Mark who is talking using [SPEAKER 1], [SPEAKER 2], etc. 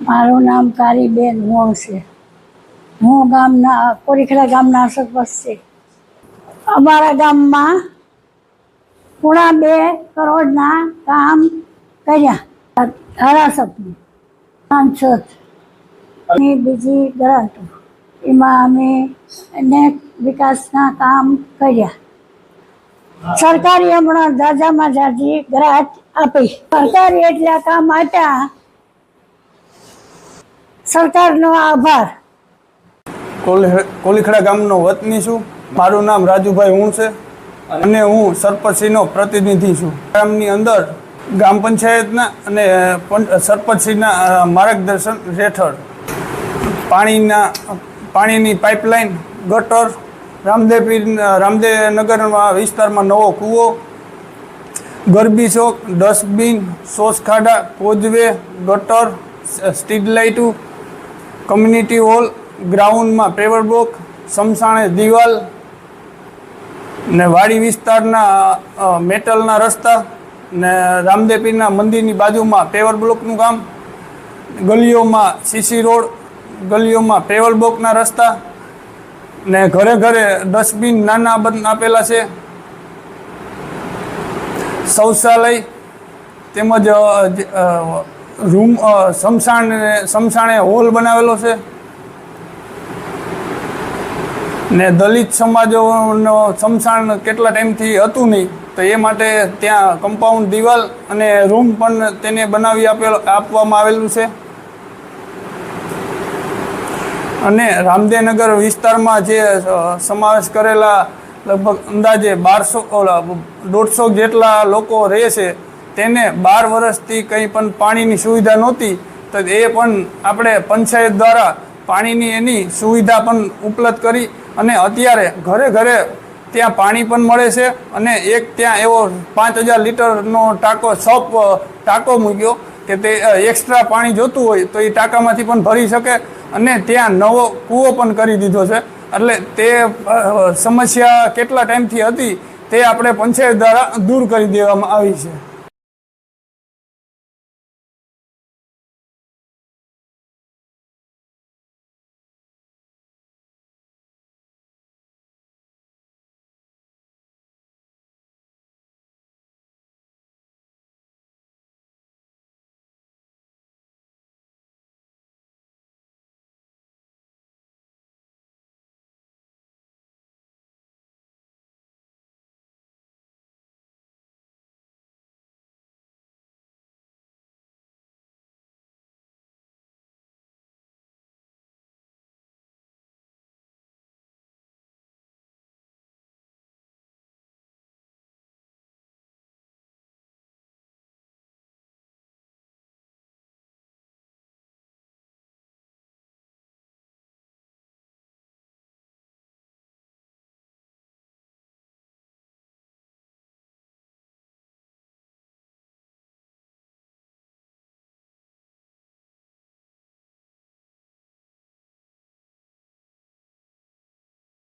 [SPEAKER 1] મારું નામ કારીબેન મોણ છે. હું કોરીખડા ગામના સરપંચ છે. અમારા ગામમાં પૂણા 2 કરોડના કામ કર્યા. ધારાસભ્ય સાંસદ અને બીજી ગ્રાન્ટો એમાં અમે અનેક વિકાસના કામ કર્યા. સરકારી હમણાં જાજામાં જાજી ગ્રાન્ટ આપી. સરકારી એટલા કામ આપ્યા. સરકારનો આભાર.
[SPEAKER 2] કોલીખડા ગામનો વતની છું. મારું નામ રાજુભાઈ હું છે અને હું સરપંચશ્રીનો પ્રતિનિધિ છું. ગામની અંદર ગ્રામ પંચાયતના અને સરપંચશ્રીના માર્ગદર્શન હેઠળ પાણીની પાઇપલાઇન, ગટર, રામદેવનગર વિસ્તારમાં નવો કૂવો, ગરબી ચોક, ડસ્ટબિન, શૌચખાડા, કોઝવે, ગટર, સ્ટ્રીટ લાઇટો, કમ્યુનિટી હોલ, ગ્રાઉન્ડમાં પેવર બ્લોક, સમસાણે દિવાલ ને વાડી વિસ્તારના મેટલના રસ્તા ને રામદેવપીરના મંદિરની બાજુમાં પેવર બ્લોકનું કામ, ગલીઓમાં સીસી રોડ, ગલીઓમાં પેવર બ્લોકના રસ્તા ને ઘરે ઘરે ડસ્ટબિન નાના આપેલા છે. શૌચાલય તેમજ રૂમ સમસાણે હોલ બનાવેલો છે ને દલિત સમાજોનો સમસાણ કેટલા ટાઈમથી હતું નહીં તો એ માટે ત્યાં કમ્પાઉન્ડ દિવાલ અને રૂમ પણ તેને બનાવી આપવામાં આવેલું છે. અને રામદેવનગર વિસ્તારમાં જે સમાવેશ કરેલા લગભગ અંદાજે 150 જેટલા લોકો રહે છે તેને 12 વર્ષથી કંઈ પણ પાણીની સુવિધા નહોતી તો એ પણ આપણે પંચાયત દ્વારા પાણીની એની સુવિધા પણ ઉપલબ્ધ કરી અને અત્યારે ઘરે ઘરે ત્યાં પાણી પણ મળે છે. અને એક ત્યાં એવો 5000 લીટરનો ટાંકો મૂક્યો કે તે એક્સ્ટ્રા પાણી જોતું હોય તો એ ટાંકામાંથી પણ ભરી શકે અને ત્યાં નવો કૂવો પણ કરી દીધો છે. એટલે તે સમસ્યા કેટલા ટાઈમથી હતી તે આપણે પંચાયત દ્વારા દૂર કરી દેવામાં આવી છે.